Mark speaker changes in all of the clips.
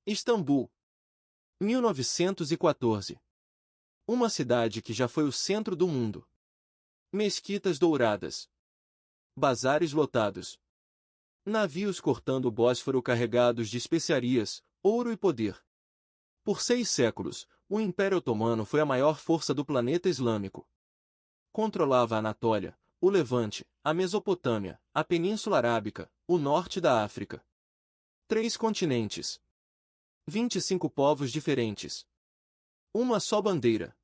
Speaker 1: Istambul, 1914. Uma cidade que já foi o centro do mundo. Mesquitas douradas. Bazares lotados. Navios cortando o Bósforo carregados de especiarias, ouro e poder. Por 6 séculos, o Império Otomano foi a maior força do planeta islâmico. Controlava a Anatólia, o Levante, a Mesopotâmia, a Península Arábica, o norte da África. 3 continentes. 25 povos diferentes. Uma só bandeira.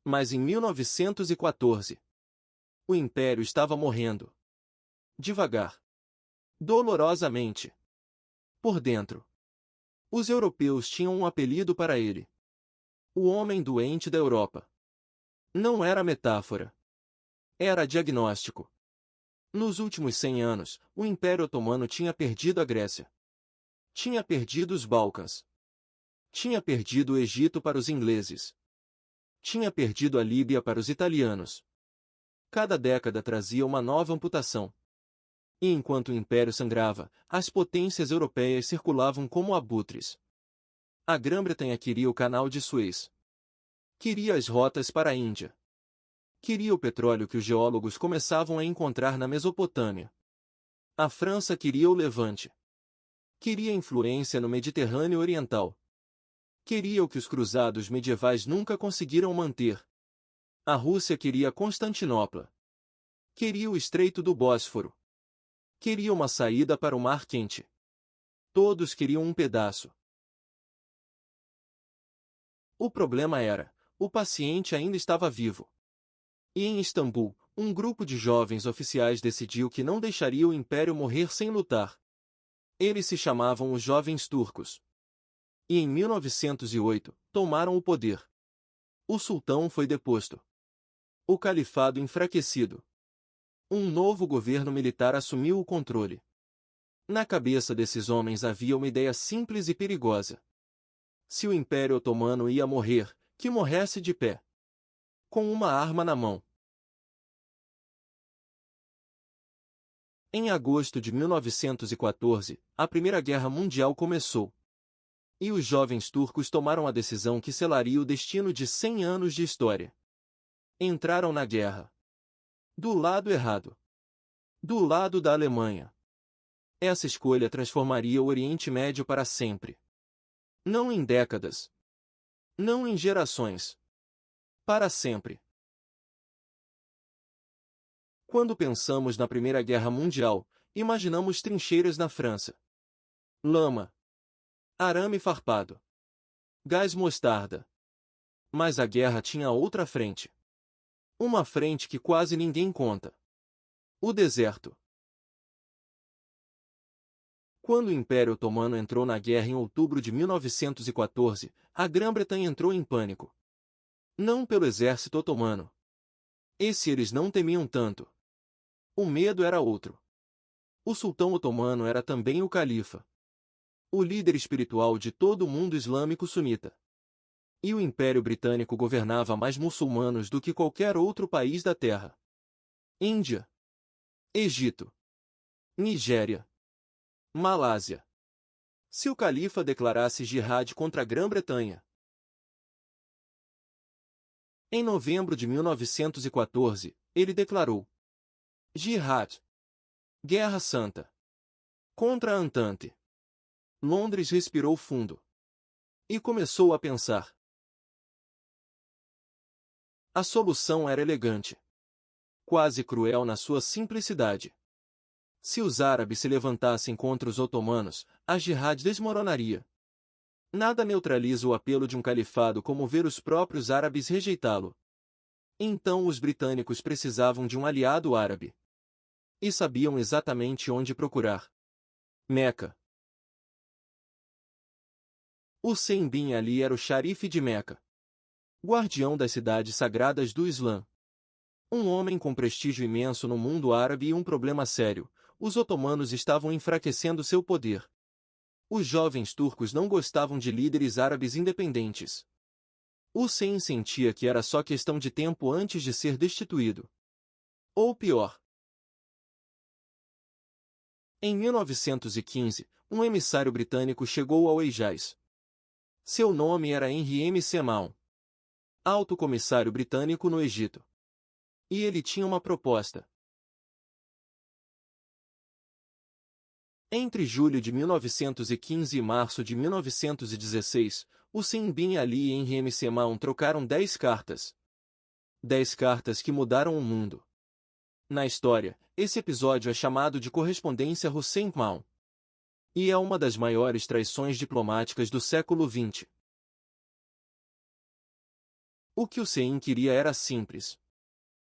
Speaker 1: Mas em 1914, o Império estava morrendo. Devagar. Dolorosamente. Por dentro. Os europeus tinham um apelido para ele. O homem doente da Europa. Não era metáfora. Era diagnóstico. Nos últimos 100 anos, o Império Otomano tinha perdido a Grécia. Tinha perdido os Balcãs. Tinha perdido o Egito para os ingleses. Tinha perdido a Líbia para os italianos. Cada década trazia uma nova amputação. E enquanto o Império sangrava, as potências europeias circulavam como abutres. A Grã-Bretanha queria o Canal de Suez. Queria as rotas para a Índia. Queria o petróleo que os geólogos começavam a encontrar na Mesopotâmia. A França queria o Levante. Queria influência no Mediterrâneo Oriental. Queria o que os cruzados medievais nunca conseguiram manter. A Rússia queria Constantinopla. Queria o Estreito do Bósforo. Queria uma saída para o Mar Quente. Todos queriam um pedaço. O problema era, o paciente ainda estava vivo. E em Istambul, um grupo de jovens oficiais decidiu que não deixaria o Império morrer sem lutar. Eles se chamavam os Jovens Turcos. E em 1908, tomaram o poder. O sultão foi deposto. O califado enfraquecido. Um novo governo militar assumiu o controle. Na cabeça desses homens havia uma ideia simples e perigosa. Se o Império Otomano ia morrer, que morresse de pé. Com uma arma na mão. Em agosto de 1914, a Primeira Guerra Mundial começou. E os jovens turcos tomaram a decisão que selaria o destino de 100 anos de história. Entraram na guerra. Do lado errado. Do lado da Alemanha. Essa escolha transformaria o Oriente Médio para sempre. Não em décadas. Não em gerações. Para sempre. Quando pensamos na Primeira Guerra Mundial, imaginamos trincheiras na França. Lama. Arame farpado. Gás mostarda. Mas a guerra tinha outra frente. Uma frente que quase ninguém conta. O deserto. Quando o Império Otomano entrou na guerra em outubro de 1914, a Grã-Bretanha entrou em pânico. Não pelo exército otomano. Esse eles não temiam tanto. O medo era outro. O sultão otomano era também o califa. O líder espiritual de todo o mundo islâmico sunita. E o Império Britânico governava mais muçulmanos do que qualquer outro país da Terra. Índia. Egito. Nigéria. Malásia. Se o califa declarasse jihad contra a Grã-Bretanha. Em novembro de 1914, ele declarou jihad. Guerra Santa. Contra a Antante. Londres respirou fundo. E começou a pensar. A solução era elegante. Quase cruel na sua simplicidade. Se os árabes se levantassem contra os otomanos, a jihad desmoronaria. Nada neutraliza o apelo de um califado como ver os próprios árabes rejeitá-lo. Então os britânicos precisavam de um aliado árabe. E sabiam exatamente onde procurar. Meca. Hussein bin Ali era o xarife de Meca. Guardião das cidades sagradas do Islã. Um homem com prestígio imenso no mundo árabe e um problema sério: os otomanos estavam enfraquecendo seu poder. Os jovens turcos não gostavam de líderes árabes independentes. Hussein sentia que era só questão de tempo antes de ser destituído. Ou pior. Em 1915, Um emissário britânico chegou ao Hejaz. Seu nome era Henry M. Semaun, alto comissário britânico no Egito. E ele tinha uma proposta. Entre julho de 1915 e março de 1916, Hussein bin Ali e Henry M. Semaun trocaram 10 cartas. 10 cartas que mudaram o mundo. Na história, esse episódio é chamado de Correspondência Hussein-Semaun. E é uma das maiores traições diplomáticas do século XX. O que Hussein queria era simples.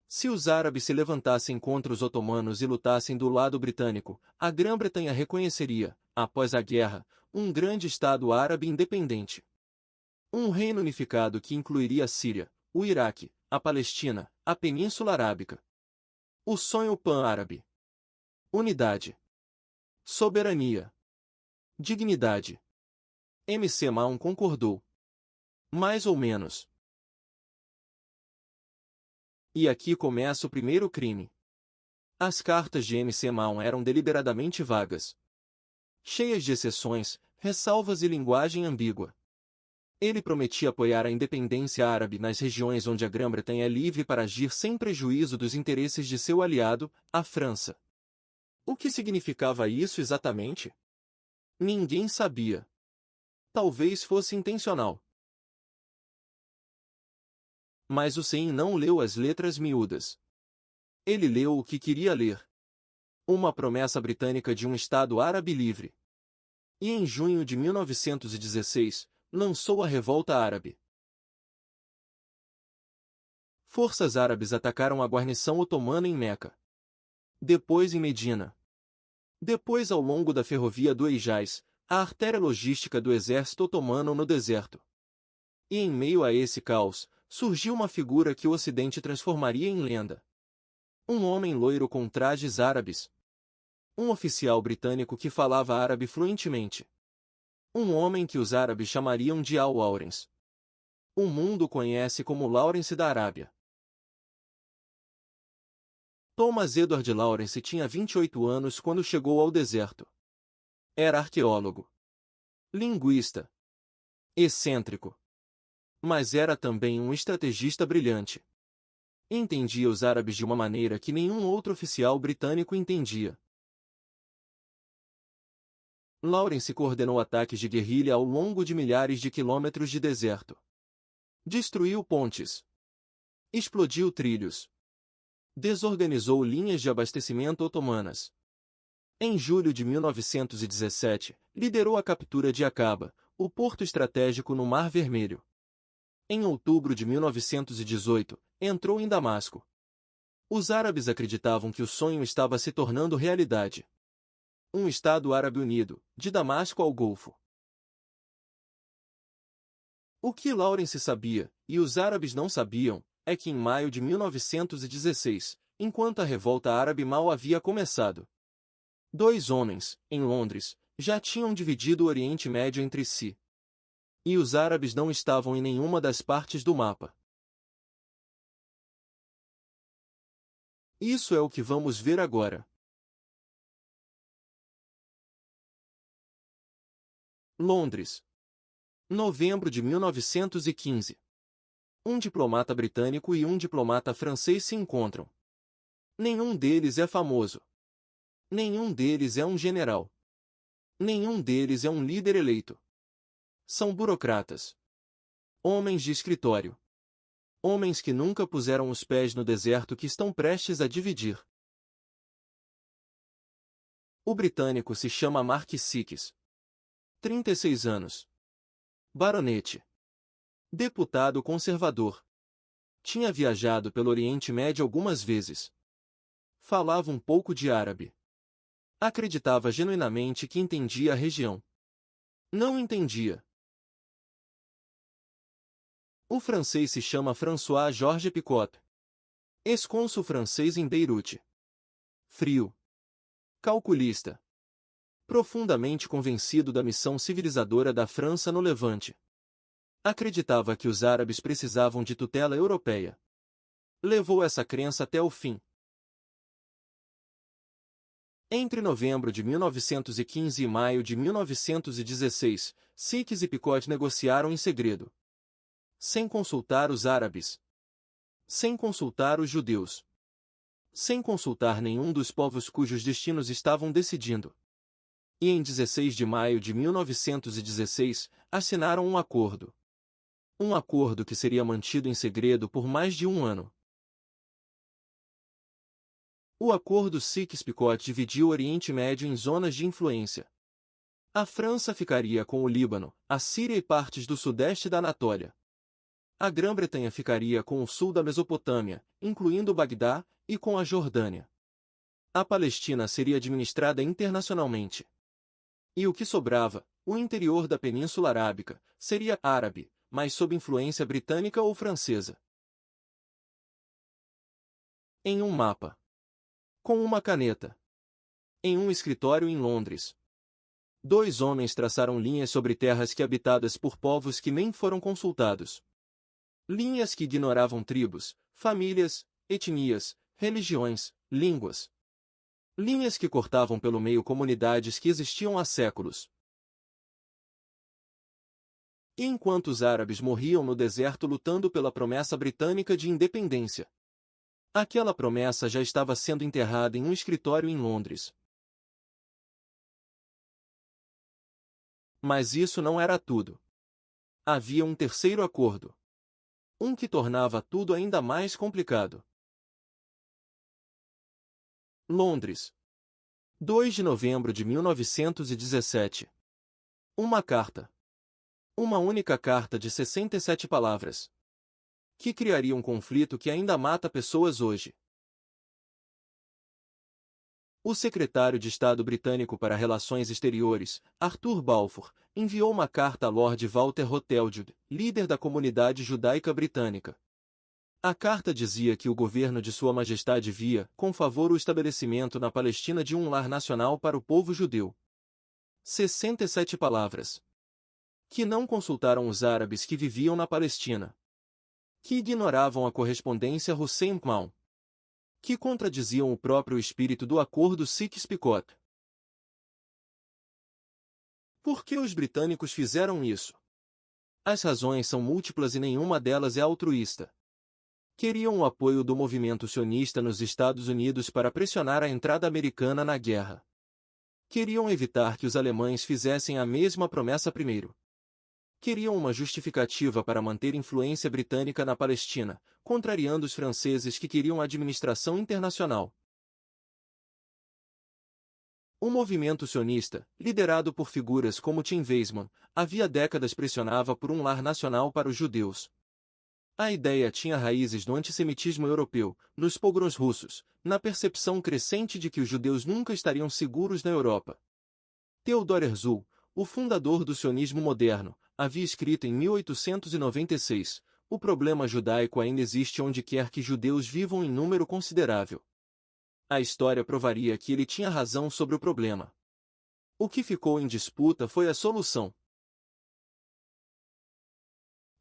Speaker 1: Se os árabes se levantassem contra os otomanos e lutassem do lado britânico, a Grã-Bretanha reconheceria, após a guerra, um grande Estado árabe independente. Um reino unificado que incluiria a Síria, o Iraque, a Palestina, a Península Arábica. O sonho pan-árabe. Unidade. Soberania. Dignidade. M.C. Maun concordou. Mais ou menos. E aqui começa o primeiro crime. As cartas de M.C. Maun eram deliberadamente vagas, cheias de exceções, ressalvas e linguagem ambígua. Ele prometia apoiar a independência árabe nas regiões onde a Grã-Bretanha é livre para agir sem prejuízo dos interesses de seu aliado, a França. O que significava isso exatamente? Ninguém sabia. Talvez fosse intencional. Mas Hussein não leu as letras miúdas. Ele leu o que queria ler. Uma promessa britânica de um Estado árabe livre. E em junho de 1916, lançou a Revolta Árabe. Forças árabes atacaram a guarnição otomana em Meca. Depois em Medina. Depois ao longo da ferrovia do Hejaz, a artéria logística do exército otomano no deserto. E em meio a esse caos, surgiu uma figura que o Ocidente transformaria em lenda. Um homem loiro com trajes árabes. Um oficial britânico que falava árabe fluentemente. Um homem que os árabes chamariam de Al-Lawrence. O mundo conhece como Lawrence da Arábia. Thomas Edward Lawrence tinha 28 anos quando chegou ao deserto. Era arqueólogo. Linguista. Excêntrico. Mas era também um estrategista brilhante. Entendia os árabes de uma maneira que nenhum outro oficial britânico entendia. Lawrence coordenou ataques de guerrilha ao longo de milhares de quilômetros de deserto. Destruiu pontes. Explodiu trilhos. Desorganizou linhas de abastecimento otomanas. Em julho de 1917, liderou a captura de Aqaba, o porto estratégico no Mar Vermelho. Em outubro de 1918, entrou em Damasco. Os árabes acreditavam que o sonho estava se tornando realidade. Um Estado Árabe unido, de Damasco ao Golfo. O que Lawrence sabia, e os árabes não sabiam, é que em maio de 1916, enquanto a revolta árabe mal havia começado, 2 homens, em Londres, já tinham dividido o Oriente Médio entre si. E os árabes não estavam em nenhuma das partes do mapa. Isso é o que vamos ver agora. Londres. Novembro de 1915. Um diplomata britânico e um diplomata francês se encontram. Nenhum deles é famoso. Nenhum deles é um general. Nenhum deles é um líder eleito. São burocratas. Homens de escritório. Homens que nunca puseram os pés no deserto que estão prestes a dividir. O britânico se chama Mark Sykes. 36 anos. Baronete. Deputado conservador. Tinha viajado pelo Oriente Médio algumas vezes. Falava um pouco de árabe. Acreditava genuinamente que entendia a região. Não entendia. O francês se chama François-Georges Picot. Ex-cônsul francês em Beirute. Frio. Calculista. Profundamente convencido da missão civilizadora da França no Levante. Acreditava que os árabes precisavam de tutela europeia. Levou essa crença até o fim. Entre novembro de 1915 e maio de 1916, Sikhs e Picot negociaram em segredo. Sem consultar os árabes. Sem consultar os judeus. Sem consultar nenhum dos povos cujos destinos estavam decidindo. E em 16 de maio de 1916, assinaram um acordo. Um acordo que seria mantido em segredo por mais de um ano. O acordo Sykes-Picot dividiu o Oriente Médio em zonas de influência. A França ficaria com o Líbano, a Síria e partes do sudeste da Anatólia. A Grã-Bretanha ficaria com o sul da Mesopotâmia, incluindo Bagdá, e com a Jordânia. A Palestina seria administrada internacionalmente. E o que sobrava, o interior da Península Arábica, seria árabe, mas sob influência britânica ou francesa. Em um mapa. Com uma caneta. Em um escritório em Londres. Dois homens traçaram linhas sobre terras que habitadas por povos que nem foram consultados. Linhas que ignoravam tribos, famílias, etnias, religiões, línguas. Linhas que cortavam pelo meio comunidades que existiam há séculos. E enquanto os árabes morriam no deserto lutando pela promessa britânica de independência, aquela promessa já estava sendo enterrada em um escritório em Londres. Mas isso não era tudo. Havia um terceiro acordo. Um que tornava tudo ainda mais complicado. Londres. 2 de novembro de 1917. Uma carta. Uma única carta de 67 palavras. Que criaria um conflito que ainda mata pessoas hoje. O secretário de Estado britânico para Relações Exteriores, Arthur Balfour, enviou uma carta a Lord Walter Hoteldude, líder da comunidade judaica britânica. A carta dizia que o governo de Sua Majestade via, com favor, o estabelecimento na Palestina de um lar nacional para o povo judeu. 67 palavras. Que não consultaram os árabes que viviam na Palestina. Que ignoravam a correspondência Hussein-Pmal. Que contradiziam o próprio espírito do acordo Sykes-Picot. Por que os britânicos fizeram isso? As razões são múltiplas e nenhuma delas é altruísta. Queriam o apoio do movimento sionista nos Estados Unidos para pressionar a entrada americana na guerra. Queriam evitar que os alemães fizessem a mesma promessa primeiro. Queriam uma justificativa para manter influência britânica na Palestina, contrariando os franceses que queriam a administração internacional. O movimento sionista, liderado por figuras como Tim Weizmann, havia décadas pressionava por um lar nacional para os judeus. A ideia tinha raízes no antissemitismo europeu, nos pogroms russos, na percepção crescente de que os judeus nunca estariam seguros na Europa. Theodor Herzl, o fundador do sionismo moderno, havia escrito em 1896, o problema judaico ainda existe onde quer que judeus vivam em número considerável. A história provaria que ele tinha razão sobre o problema. O que ficou em disputa foi a solução.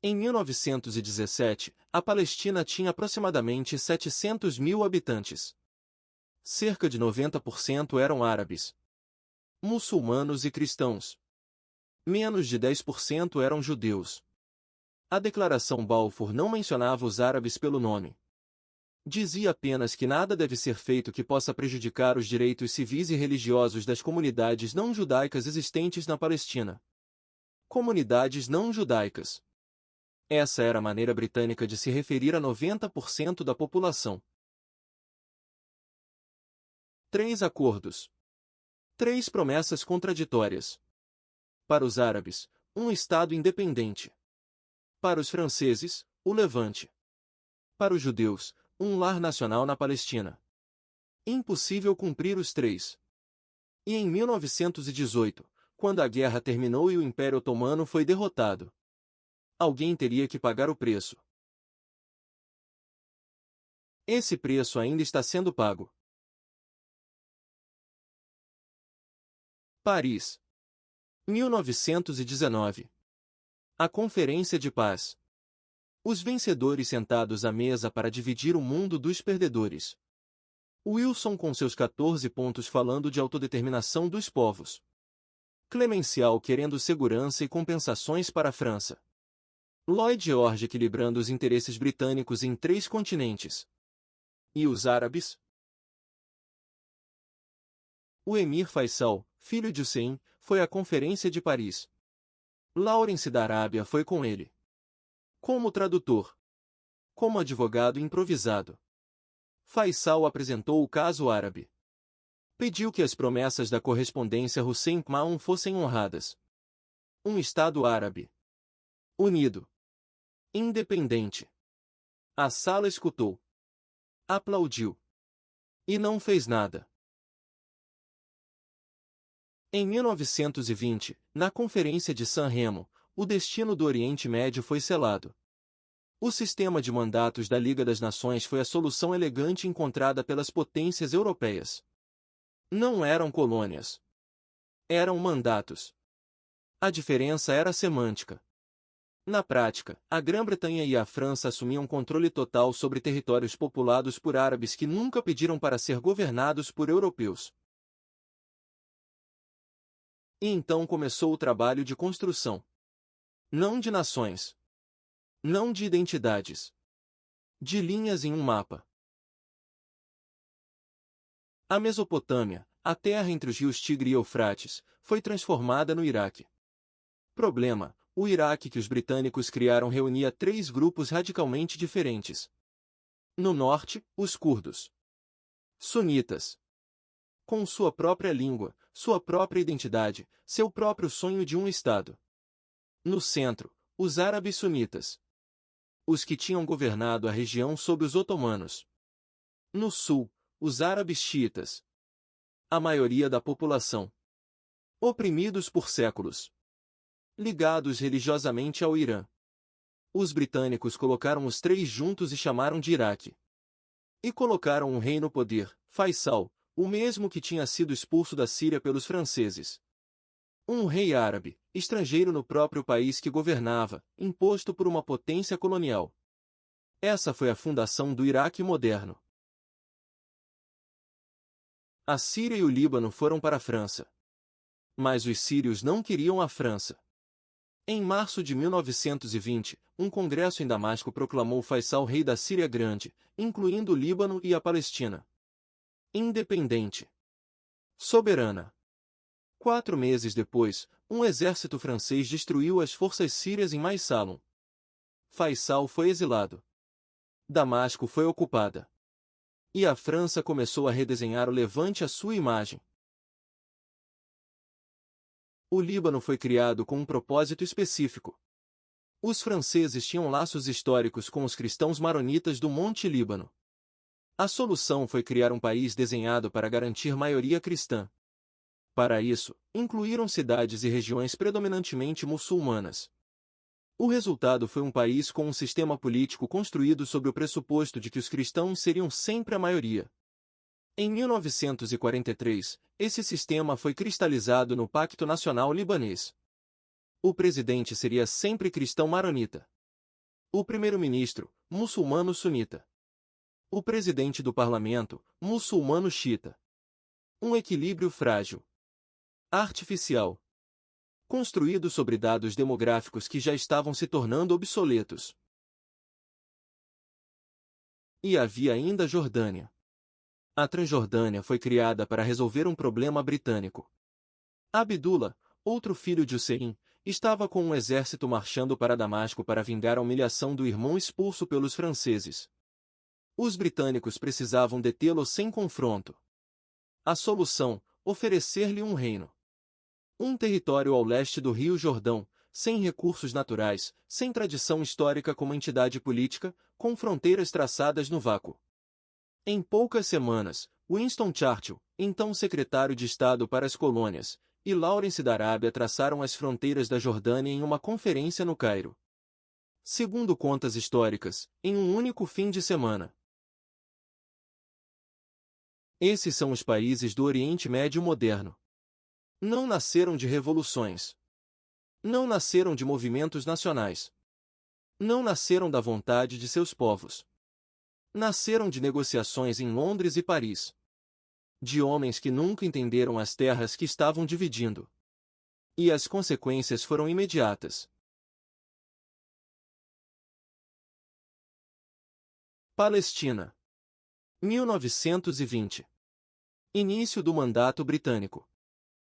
Speaker 1: Em 1917, a Palestina tinha aproximadamente 700 mil habitantes. Cerca de 90% eram árabes, muçulmanos e cristãos. Menos de 10% eram judeus. A Declaração Balfour não mencionava os árabes pelo nome. Dizia apenas que nada deve ser feito que possa prejudicar os direitos civis e religiosos das comunidades não judaicas existentes na Palestina. Comunidades não judaicas. Essa era a maneira britânica de se referir a 90% da população. 3 acordos. 3 promessas contraditórias. Para os árabes, um Estado independente. Para os franceses, o Levante. Para os judeus, um lar nacional na Palestina. Impossível cumprir os 3. E em 1918, quando a guerra terminou e o Império Otomano foi derrotado, alguém teria que pagar o preço. Esse preço ainda está sendo pago. Paris. 1919. A Conferência de Paz. Os vencedores sentados à mesa para dividir o mundo dos perdedores. Wilson com seus 14 pontos falando de autodeterminação dos povos. Clemencial querendo segurança e compensações para a França. Lloyd George equilibrando os interesses britânicos em 3 continentes. E os árabes? O emir Faisal, filho de Hussein, foi à Conferência de Paris. Lawrence da Arábia foi com ele. Como tradutor. Como advogado improvisado. Faisal apresentou o caso árabe. Pediu que as promessas da correspondência Hussein-Ma'mun fossem honradas. Um Estado árabe. Unido. Independente. A sala escutou. Aplaudiu. E não fez nada. Em 1920, na Conferência de San Remo, o destino do Oriente Médio foi selado. O sistema de mandatos da Liga das Nações foi a solução elegante encontrada pelas potências europeias. Não eram colônias. Eram mandatos. A diferença era semântica. Na prática, a Grã-Bretanha e a França assumiam controle total sobre territórios populados por árabes que nunca pediram para ser governados por europeus. E então começou o trabalho de construção. Não de nações. Não de identidades. De linhas em um mapa. A Mesopotâmia, a terra entre os rios Tigre e Eufrates, foi transformada no Iraque. Problema: o Iraque que os britânicos criaram reunia 3 grupos radicalmente diferentes. No norte, os curdos. Sunitas. Com sua própria língua, sua própria identidade, seu próprio sonho de um Estado. No centro, os árabes sunitas. Os que tinham governado a região sob os otomanos. No sul, os árabes xiitas. A maioria da população. Oprimidos por séculos. Ligados religiosamente ao Irã. Os britânicos colocaram os 3 juntos e chamaram de Iraque. E colocaram um rei no poder, Faisal, o mesmo que tinha sido expulso da Síria pelos franceses. Um rei árabe, estrangeiro no próprio país que governava, imposto por uma potência colonial. Essa foi a fundação do Iraque moderno. A Síria e o Líbano foram para a França. Mas os sírios não queriam a França. Em março de 1920, um congresso em Damasco proclamou Faisal rei da Síria Grande, incluindo o Líbano e a Palestina. Independente. Soberana. 4 meses depois, um exército francês destruiu as forças sírias em Mais-Salum. Faisal foi exilado. Damasco foi ocupada. E a França começou a redesenhar o Levante à sua imagem. O Líbano foi criado com um propósito específico. Os franceses tinham laços históricos com os cristãos maronitas do Monte Líbano. A solução foi criar um país desenhado para garantir maioria cristã. Para isso, incluíram cidades e regiões predominantemente muçulmanas. O resultado foi um país com um sistema político construído sobre o pressuposto de que os cristãos seriam sempre a maioria. Em 1943, esse sistema foi cristalizado no Pacto Nacional Libanês. O presidente seria sempre cristão maronita. O primeiro-ministro, muçulmano sunita. O presidente do parlamento, muçulmano xiita. Um equilíbrio frágil. Artificial. Construído sobre dados demográficos que já estavam se tornando obsoletos. E havia ainda a Jordânia. A Transjordânia foi criada para resolver um problema britânico. Abdullah, outro filho de Hussein, estava com um exército marchando para Damasco para vingar a humilhação do irmão expulso pelos franceses. Os britânicos precisavam detê-lo sem confronto. A solução: oferecer-lhe um reino. Um território ao leste do Rio Jordão, sem recursos naturais, sem tradição histórica como entidade política, com fronteiras traçadas no vácuo. Em poucas semanas, Winston Churchill, então secretário de Estado para as colônias, e Lawrence da Arábia traçaram as fronteiras da Jordânia em uma conferência no Cairo. Segundo contas históricas, em um único fim de semana. Esses são os países do Oriente Médio moderno. Não nasceram de revoluções. Não nasceram de movimentos nacionais. Não nasceram da vontade de seus povos. Nasceram de negociações em Londres e Paris. De homens que nunca entenderam as terras que estavam dividindo. E as consequências foram imediatas. Palestina. 1920. Início do mandato britânico.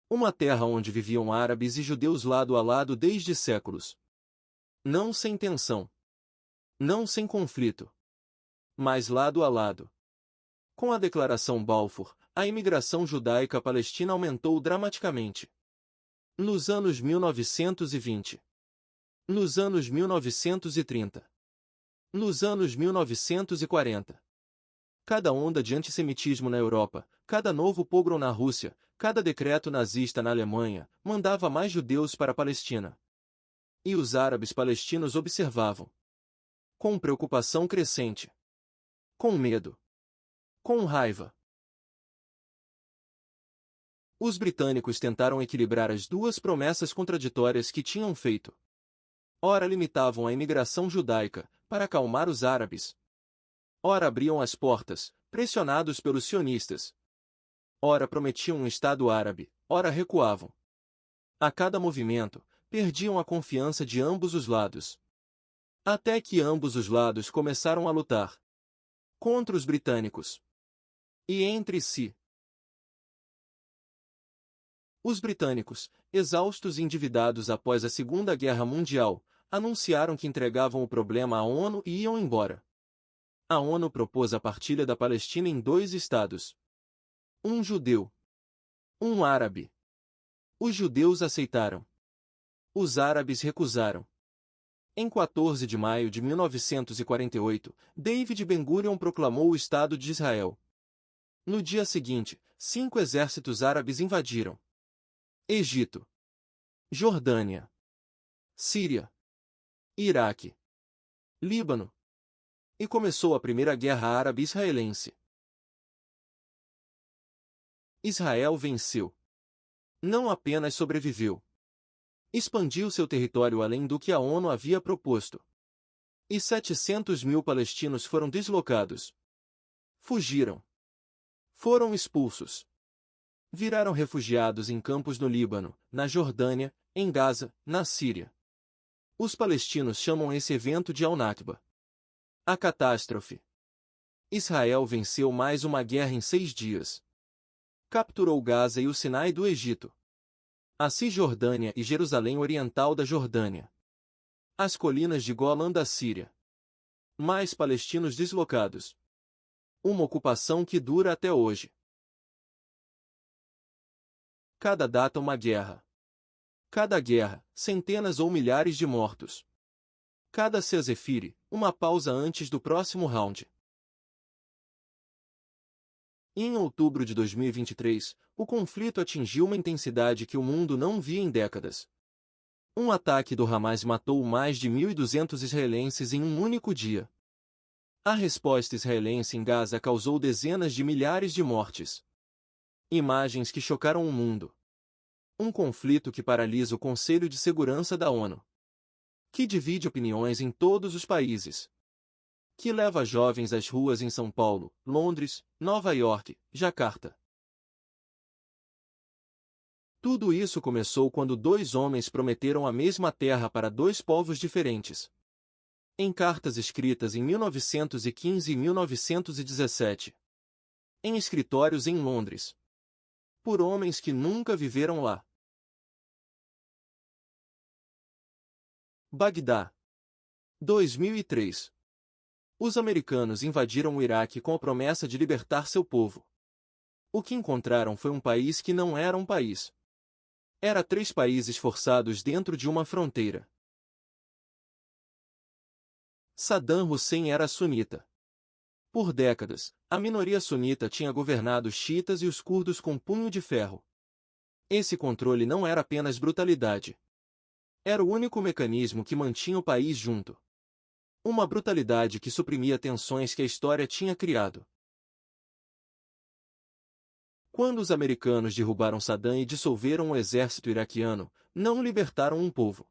Speaker 1: Uma terra onde viviam árabes e judeus lado a lado desde séculos. Não sem tensão. Não sem conflito. Mas lado a lado. Com a Declaração Balfour, a imigração judaica palestina aumentou dramaticamente. Nos anos 1920. Nos anos 1930. Nos anos 1940. Cada onda de antissemitismo na Europa, cada novo pogrom na Rússia, cada decreto nazista na Alemanha, mandava mais judeus para a Palestina. E os árabes palestinos observavam. Com preocupação crescente. Com medo. Com raiva. Os britânicos tentaram equilibrar as duas promessas contraditórias que tinham feito. Ora limitavam a imigração judaica, para acalmar os árabes. Ora abriam as portas, pressionados pelos sionistas. Ora prometiam um Estado árabe, ora recuavam. A cada movimento, perdiam a confiança de ambos os lados. Até que ambos os lados começaram a lutar. Contra os britânicos. E entre si. Os britânicos, exaustos e endividados após a Segunda Guerra Mundial, anunciaram que entregavam o problema à ONU e iam embora. A ONU propôs a partilha da Palestina em 2 estados. Um judeu. Um árabe. Os judeus aceitaram. Os árabes recusaram. Em 14 de maio de 1948, David Ben-Gurion proclamou o Estado de Israel. No dia seguinte, 5 exércitos árabes invadiram Egito, Jordânia, Síria, Iraque, Líbano. E começou a Primeira Guerra Árabe-Israelense. Israel venceu. Não apenas sobreviveu. Expandiu seu território além do que a ONU havia proposto. E 700 mil palestinos foram deslocados. Fugiram. Foram expulsos. Viraram refugiados em campos no Líbano, na Jordânia, em Gaza, na Síria. Os palestinos chamam esse evento de Al-Nakba. A catástrofe. Israel venceu mais uma guerra em 6 dias. Capturou Gaza e o Sinai do Egito. A Cisjordânia e Jerusalém Oriental da Jordânia. As colinas de Golã da Síria. Mais palestinos deslocados. Uma ocupação que dura até hoje. Cada data uma guerra. Cada guerra, centenas ou milhares de mortos. Cada Cesefire, uma pausa antes do próximo round. Em outubro de 2023, o conflito atingiu uma intensidade que o mundo não via em décadas. Um ataque do Hamas matou mais de 1.200 israelenses em um único dia. A resposta israelense em Gaza causou dezenas de milhares de mortes. Imagens que chocaram o mundo. Um conflito que paralisa o Conselho de Segurança da ONU. Que divide opiniões em todos os países. Que leva jovens às ruas em São Paulo, Londres, Nova York, Jacarta. Tudo isso começou quando 2 homens prometeram a mesma terra para 2 povos diferentes. Em cartas escritas em 1915 e 1917. Em escritórios em Londres. Por homens que nunca viveram lá. Bagdá. 2003. Os americanos invadiram o Iraque com a promessa de libertar seu povo. O que encontraram foi um país que não era um país. Era 3 países forçados dentro de uma fronteira. Saddam Hussein era sunita. Por décadas, a minoria sunita tinha governado os xiitas e os curdos com punho de ferro. Esse controle não era apenas brutalidade. Era o único mecanismo que mantinha o país junto. Uma brutalidade que suprimia tensões que a história tinha criado. Quando os americanos derrubaram Saddam e dissolveram o exército iraquiano, não libertaram um povo.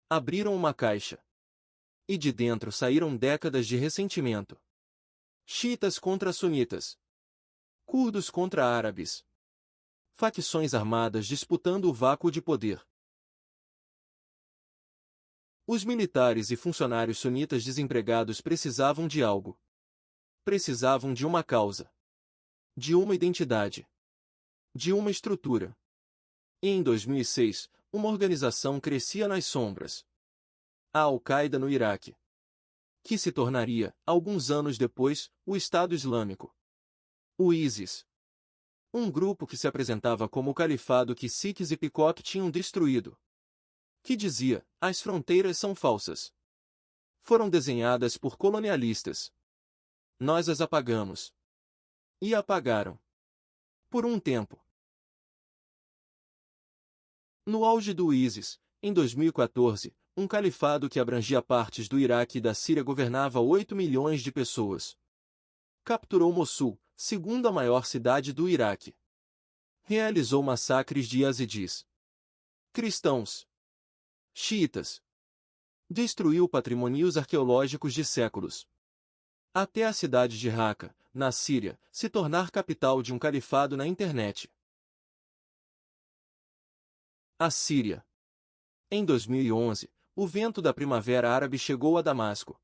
Speaker 1: Abriram uma caixa. E de dentro saíram décadas de ressentimento. Xiitas contra sunitas. Curdos contra árabes. Facções armadas disputando o vácuo de poder. Os militares e funcionários sunitas desempregados precisavam de algo. Precisavam de uma causa. De uma identidade. De uma estrutura. E em 2006, uma organização crescia nas sombras. A Al-Qaeda no Iraque. Que se tornaria, alguns anos depois, o Estado Islâmico. O ISIS. Um grupo que se apresentava como o califado que Sikhs e Picot tinham destruído. Que dizia, as fronteiras são falsas. Foram desenhadas por colonialistas. Nós as apagamos. E apagaram. Por um tempo. No auge do ISIS, em 2014, um califado que abrangia partes do Iraque e da Síria governava 8 milhões de pessoas. Capturou Mossul, segunda maior cidade do Iraque. Realizou massacres de yazidis. Cristãos. Xiitas. Destruiu patrimônios arqueológicos de séculos. Até a cidade de Raqqa, na Síria, se tornar capital de um califado na internet. A Síria. Em 2011, o vento da primavera árabe chegou a Damasco.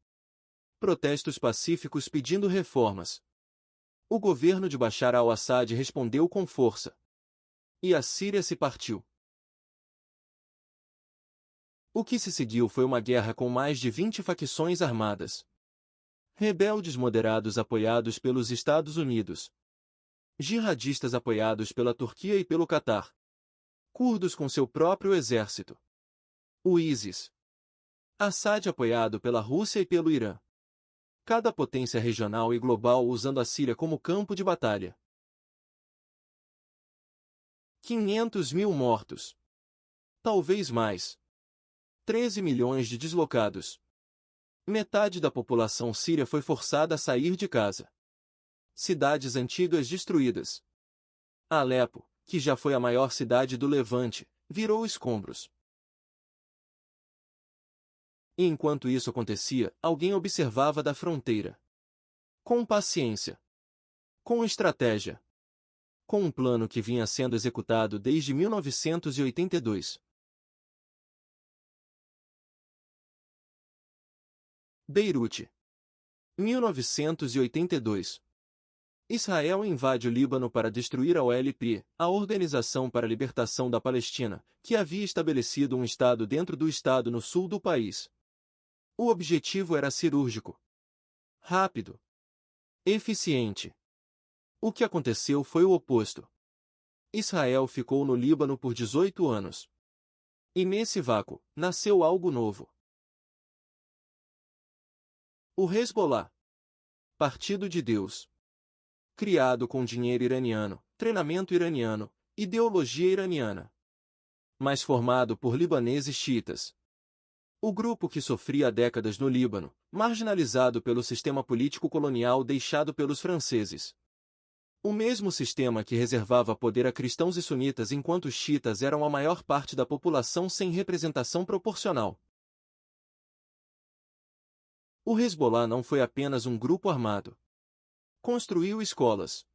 Speaker 1: Protestos pacíficos pedindo reformas. O governo de Bashar al-Assad respondeu com força. E a Síria se partiu. O que se seguiu foi uma guerra com mais de 20 facções armadas. Rebeldes moderados apoiados pelos Estados Unidos. Jihadistas apoiados pela Turquia e pelo Catar. Curdos com seu próprio exército. O ISIS. Assad apoiado pela Rússia e pelo Irã. Cada potência regional e global usando a Síria como campo de batalha. 500 mil mortos. Talvez mais. 13 milhões de deslocados. Metade da população síria foi forçada a sair de casa. Cidades antigas destruídas. Alepo, que já foi a maior cidade do Levante, virou escombros. E enquanto isso acontecia, alguém observava da fronteira. Com paciência. Com estratégia. Com um plano que vinha sendo executado desde 1982. Beirute. 1982. Israel invade o Líbano para destruir a OLP, a Organização para a Libertação da Palestina, que havia estabelecido um Estado dentro do Estado no sul do país. O objetivo era cirúrgico. Rápido. Eficiente. O que aconteceu foi o oposto. Israel ficou no Líbano por 18 anos. E nesse vácuo, nasceu algo novo. O Hezbollah. Partido de Deus. Criado com dinheiro iraniano, treinamento iraniano, ideologia iraniana. Mas formado por libaneses xiitas. O grupo que sofria há décadas no Líbano, marginalizado pelo sistema político colonial deixado pelos franceses. O mesmo sistema que reservava poder a cristãos e sunitas enquanto os xiitas eram a maior parte da população sem representação proporcional. O Hezbollah não foi apenas um grupo armado. Construiu escolas,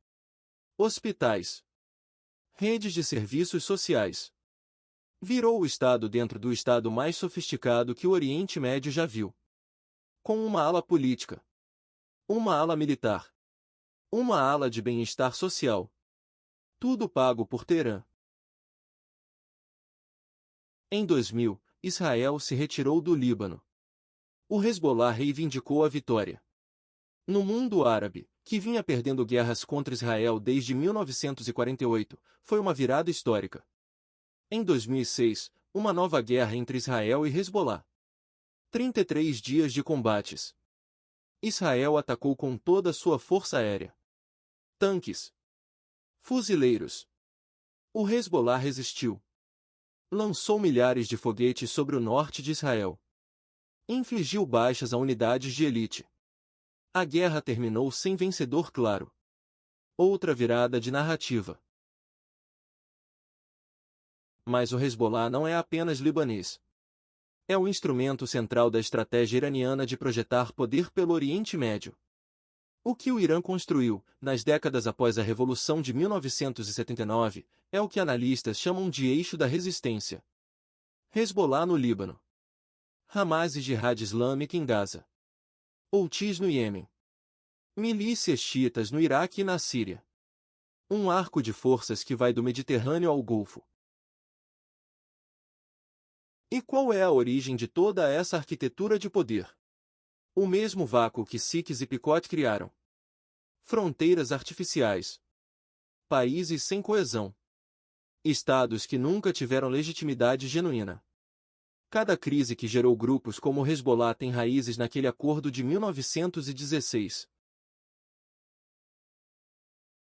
Speaker 1: hospitais, redes de serviços sociais. Virou o Estado dentro do Estado mais sofisticado que o Oriente Médio já viu. Com uma ala política, uma ala militar, uma ala de bem-estar social. Tudo pago por Teherã. Em 2000, Israel se retirou do Líbano. O Hezbollah reivindicou a vitória. No mundo árabe, que vinha perdendo guerras contra Israel desde 1948, foi uma virada histórica. Em 2006, uma nova guerra entre Israel e Hezbollah. 33 dias de combates. Israel atacou com toda a sua força aérea. Tanques. Fuzileiros. O Hezbollah resistiu. Lançou milhares de foguetes sobre o norte de Israel. Infligiu baixas a unidades de elite. A guerra terminou sem vencedor claro. Outra virada de narrativa. Mas o Hezbollah não é apenas libanês. É o instrumento central da estratégia iraniana de projetar poder pelo Oriente Médio. O que o Irã construiu, nas décadas após a Revolução de 1979, é o que analistas chamam de eixo da resistência. Hezbollah no Líbano. Hamas e Jihad Islâmica em Gaza. Houthis no Iêmen. Milícias xiitas no Iraque e na Síria. Um arco de forças que vai do Mediterrâneo ao Golfo. E qual é a origem de toda essa arquitetura de poder? O mesmo vácuo que Sykes e Picot criaram. Fronteiras artificiais. Países sem coesão. Estados que nunca tiveram legitimidade genuína. Cada crise que gerou grupos como o Hezbollah tem raízes naquele acordo de 1916.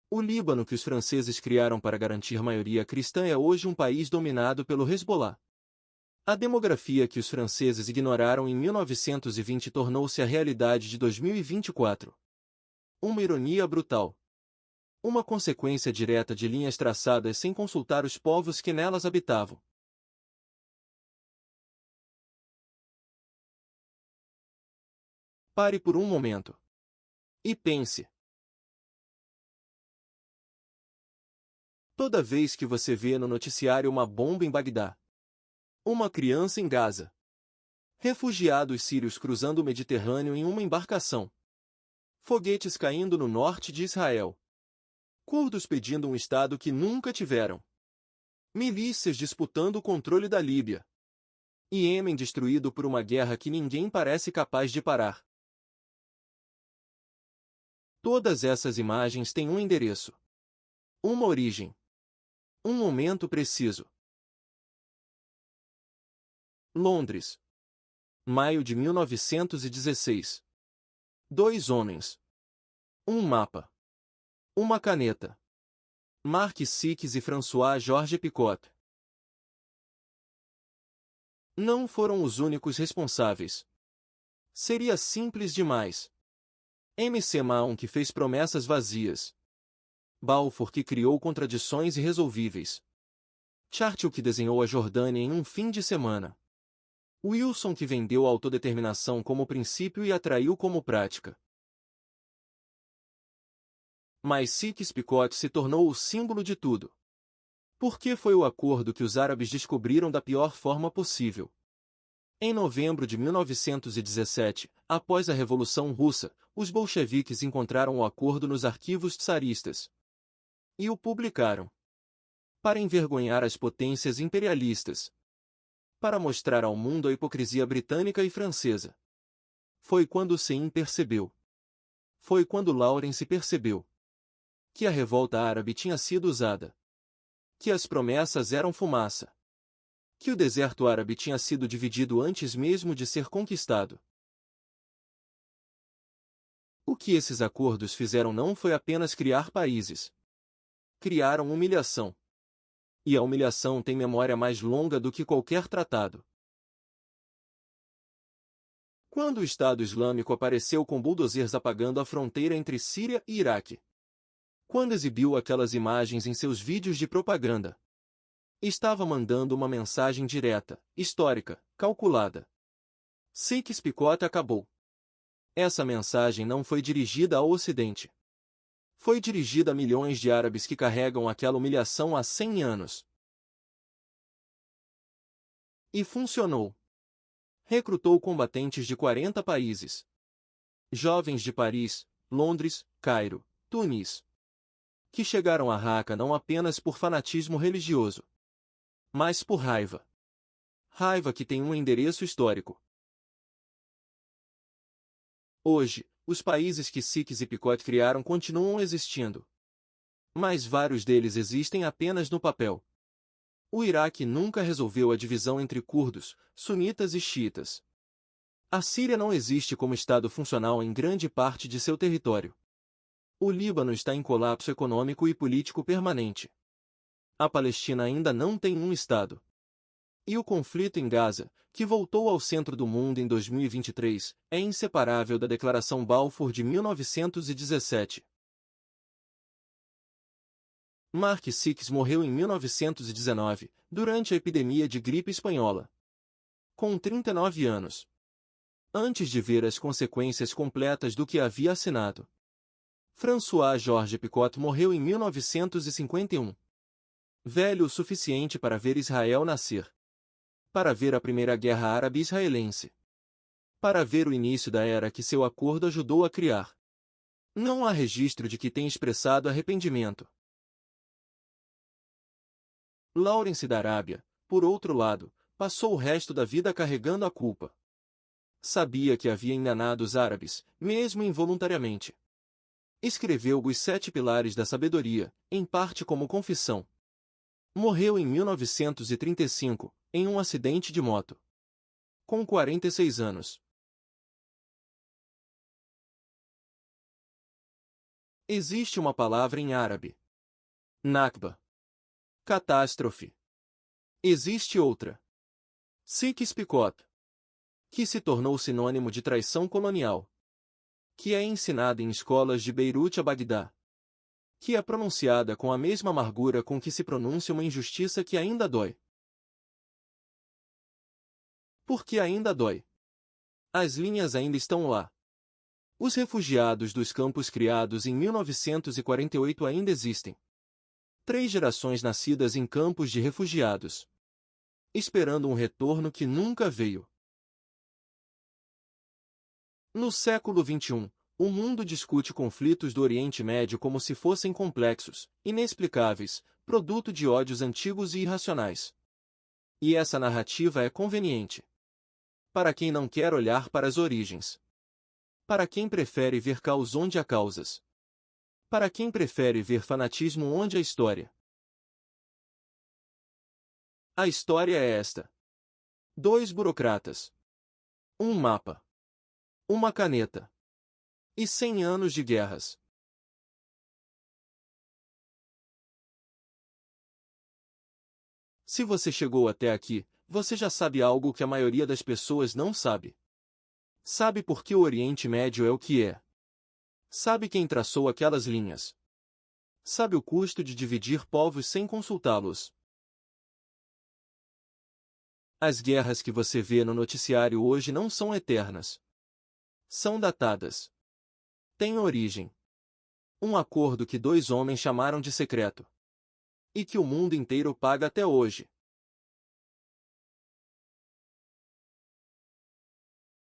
Speaker 1: O Líbano que os franceses criaram para garantir maioria cristã é hoje um país dominado pelo Hezbollah. A demografia que os franceses ignoraram em 1920 tornou-se a realidade de 2024. Uma ironia brutal. Uma consequência direta de linhas traçadas sem consultar os povos que nelas habitavam. Pare por um momento. E pense. Toda vez que você vê no noticiário uma bomba em Bagdá, uma criança em Gaza, refugiados sírios cruzando o Mediterrâneo em uma embarcação, foguetes caindo no norte de Israel, curdos pedindo um estado que nunca tiveram, milícias disputando o controle da Líbia, e Iêmen destruído por uma guerra que ninguém parece capaz de parar. Todas essas imagens têm um endereço, uma origem, um momento preciso. Londres. Maio de 1916. 2 homens. Um mapa. Uma caneta. Mark Sykes e François-Georges Picot. Não foram os únicos responsáveis. Seria simples demais. MC Mahon que fez promessas vazias. Balfour que criou contradições irresolvíveis. Churchill que desenhou a Jordânia em um fim de semana. Wilson que vendeu a autodeterminação como princípio e atraiu como prática. Mas Sykes-Picot se tornou o símbolo de tudo. Porque foi o acordo que os árabes descobriram da pior forma possível. Em novembro de 1917, após a Revolução Russa, os bolcheviques encontraram o acordo nos arquivos tsaristas. E o publicaram. Para envergonhar as potências imperialistas. Para mostrar ao mundo a hipocrisia britânica e francesa. Foi quando Sein percebeu. Foi quando Lawrence percebeu. Que a revolta árabe tinha sido usada. Que as promessas eram fumaça. Que o deserto árabe tinha sido dividido antes mesmo de ser conquistado. O que esses acordos fizeram não foi apenas criar países. Criaram humilhação. E a humilhação tem memória mais longa do que qualquer tratado. Quando o Estado Islâmico apareceu com bulldozers apagando a fronteira entre Síria e Iraque? Quando exibiu aquelas imagens em seus vídeos de propaganda? Estava mandando uma mensagem direta, histórica, calculada. Sykes-Picot acabou. Essa mensagem não foi dirigida ao Ocidente. Foi dirigida a milhões de árabes que carregam aquela humilhação há 100 anos. E funcionou. Recrutou combatentes de 40 países. Jovens de Paris, Londres, Cairo, Tunis. Que chegaram a Raqqa não apenas por fanatismo religioso, mas por raiva. Raiva que tem um endereço histórico. Hoje, os países que Sykes e Picot criaram continuam existindo. Mas vários deles existem apenas no papel. O Iraque nunca resolveu a divisão entre curdos, sunitas e xiitas. A Síria não existe como Estado funcional em grande parte de seu território. O Líbano está em colapso econômico e político permanente. A Palestina ainda não tem um Estado. E o conflito em Gaza, que voltou ao centro do mundo em 2023, é inseparável da Declaração Balfour de 1917. Mark Sykes morreu em 1919, durante a epidemia de gripe espanhola. Com 39 anos. Antes de ver as consequências completas do que havia assinado. François-Georges Picot morreu em 1951. Velho o suficiente para ver Israel nascer. Para ver a Primeira Guerra Árabe-Israelense. Para ver o início da era que seu acordo ajudou a criar. Não há registro de que tenha expressado arrependimento. Lawrence da Arábia, por outro lado, passou o resto da vida carregando a culpa. Sabia que havia enganado os árabes, mesmo involuntariamente. Escreveu Os Sete Pilares da Sabedoria, em parte como confissão. Morreu em 1935, em um acidente de moto. Com 46 anos. Existe uma palavra em árabe. Nakba. Catástrofe. Existe outra. Sykes-Picot. Que se tornou sinônimo de traição colonial. Que é ensinada em escolas de Beirute a Bagdá. Que é pronunciada com a mesma amargura com que se pronuncia uma injustiça que ainda dói. Porque ainda dói. As linhas ainda estão lá. Os refugiados dos campos criados em 1948 ainda existem. 3 gerações nascidas em campos de refugiados. Esperando um retorno que nunca veio. No século XXI, o mundo discute conflitos do Oriente Médio como se fossem complexos, inexplicáveis, produto de ódios antigos e irracionais. E essa narrativa é conveniente. Para quem não quer olhar para as origens. Para quem prefere ver caos onde há causas. Para quem prefere ver fanatismo onde há história. A história é esta. 2 burocratas. Um mapa. Uma caneta. E 100 anos de guerras. Se você chegou até aqui, você já sabe algo que a maioria das pessoas não sabe. Sabe por que o Oriente Médio é o que é. Sabe quem traçou aquelas linhas. Sabe o custo de dividir povos sem consultá-los. As guerras que você vê no noticiário hoje não são eternas. São datadas. Têm origem. Um acordo que 2 homens chamaram de secreto. E que o mundo inteiro paga até hoje.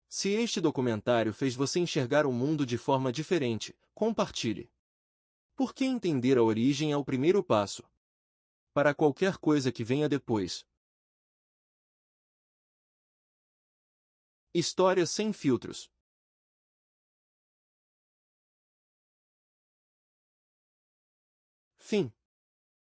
Speaker 1: Se este documentário fez você enxergar o mundo de forma diferente, compartilhe. Porque entender a origem é o primeiro passo. Para qualquer coisa que venha depois. História sem filtros. Fim.